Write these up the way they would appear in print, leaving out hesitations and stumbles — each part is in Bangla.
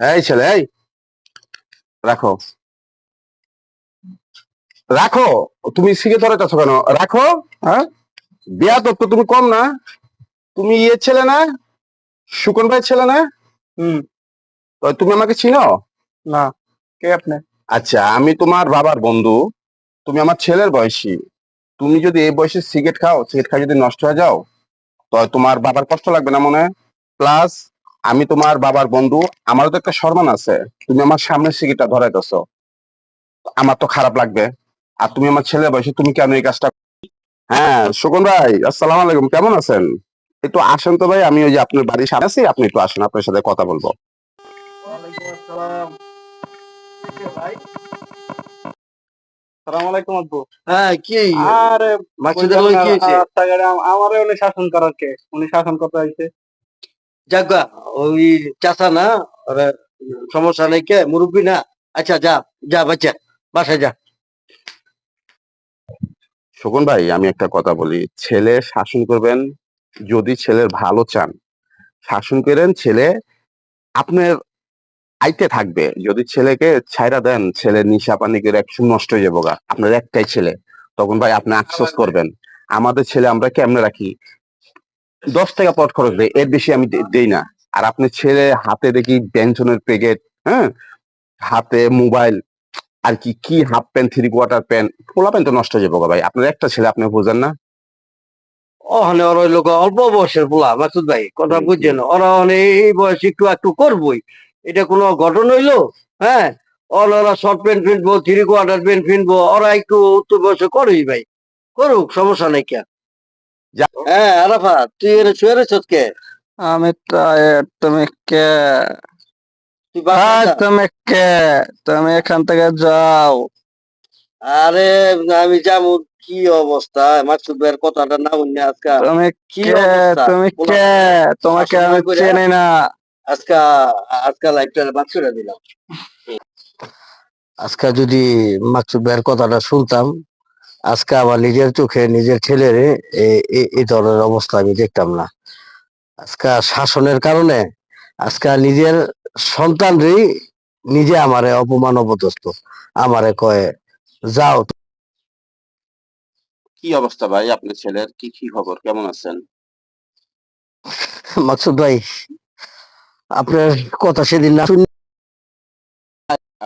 এই ছেলে, এই রাখো, রাখো। তুমি সিগারেট ধরাইতেছো কেন? রাখো। হ্যাঁ, বেয়াদব তো তুমি কম না? তুমি ছেলে না, সুকন ভাই ছেলে না? হুম। তো তুমি আমাকে চিনো? না। কে আপনি? আচ্ছা, আমি তোমার বাবার বন্ধু। তুমি আমার ছেলের বয়সী। তুমি যদি এই বয়সে সিগারেট খাও, সিগারেট খাই যদি নষ্ট হয়ে যাও, তো তোমার বাবার কষ্ট লাগবে না মনে? প্লাস আমি তোমার বাবার বন্ধু, আমারও তো একটা সম্মান আছে। তুমি আমার সামনে সিগারেটটা ধরাইতেছো, আমার তো খারাপ লাগবে। আর তুমি আমার ছেলের বয়সে, তুমি কেন এই কাজটা? হ্যাঁ, সুকন ভাই, আসসালামু আলাইকুম, কেমন আছেন? একটু আসেন তো ভাই, আমি ওই যে আপনার বাড়ির সামনে আছি, আপনি একটু আসেন, আপনার সাথে কথা বলবো। ওয়ালাইকুম আসসালাম। কে ভাই? সালাম আলাইকুম আব্বু। হ্যাঁ, কি আরে মাকসুদের লগে কি হয়েছে? রাস্তাঘাটে আমারে উনি শাসন করার কে? উনি শাসন করতে আইছে। যাগা ওই চাচা না, ওরা সমস্যা নেই, কে মুরব্বী না? আচ্ছা, যা যা বাচ্চা, বাসায় যা। সুকন ভাই, আমি একটা কথা বলি, ছেলে শাসন করবেন যদি ছেলের ভালো চান, শাসন করেন। ছেলে আপনার আইতে থাকবে। যদি ছেলেকে ছাইরা দেন, ছেলে নিশা পানি করে একদম নষ্ট হয়ে যাবো গা। আপনার একটাই ছেলে, তখন ভাই আপনি আফসোস করবেন। আমাদের ছেলে আমরা কেমনে রাখি? 10 টাকা পট খরচ দেয়, এর বেশি আমি দেই না। আর আপনার ছেলে হাতে দেখি ব্যঞ্জনের প্যাকেট, হ্যাঁ, হাতে মোবাইল, আর কি কি half pant, three quarter pant, পোলা প্যান্ট তো নষ্ট হয়ে যাবো গা ভাই। আপনার একটা ছেলে, আপনি বুঝেন না? ওখানে ওরা লোক অল্প বয়সের পোলা, মাসুদ ভাই কথা হুম, বুঝছেন, ওরা এই বয়সে একটু একটু করবোই। এটা কোনো ঘটনা হইলো? হ্যাঁ, ওরা শর্ট প্যান্ট পিনবো, থ্রি কোয়ার্টার প্যান্ট পিনবো, ওরা একটু উত্তর বয়সে করুই ভাই, করুক, সমস্যা নাই কে। যা- হ্যাঁ আরাফাত, তুই এনে শুয়ে রেছিস কে? আমি টায়ার্ড, তুমি কে? তুই বাসায় যা। তুমি কে? তুমি এখান থেকে যাও। আরে আমি যাবো, কি অবস্থা মাকসুদ ভাইয়ের কথাটা না শুনে আজকে তুমি কি কে? অবস্থা তুমি পোলা কে? পানের। তোমাকে শাসন আমি না করে চিনি না। আজকে আজকে লাইফটা বাদ করে দিলাম। আজকে যদি মাকসুদ ভাইয়ের কথাটা শুনতাম, আজকে আমার নিজের চোখে নিজের ছেলের এই ধরনের অবস্থা আমি দেখতাম না। আজকে শাসনের কারণে আজকে নিজের সন্তানরই নিজে আমারে অপমান অপদস্থ, আমারে কয়ে যাও। কি অবস্থা ভাই আপনার ছেলের? কি কি খবর, কেমন আছেন? মাকসুদ ভাই, আপনার কথা সেদিন না শুনে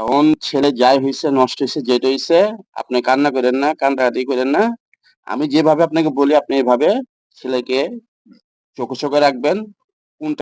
এখন ছেলে যাই হয়েছে, নষ্ট হয়েছে, যেটা হয়েছে, আপনি কান্না করেন না, কান্নাকাটি করেন না। আমি যেভাবে আপনাকে বলি, আপনি এভাবে ছেলেকে চোখে চোখে রাখবেন।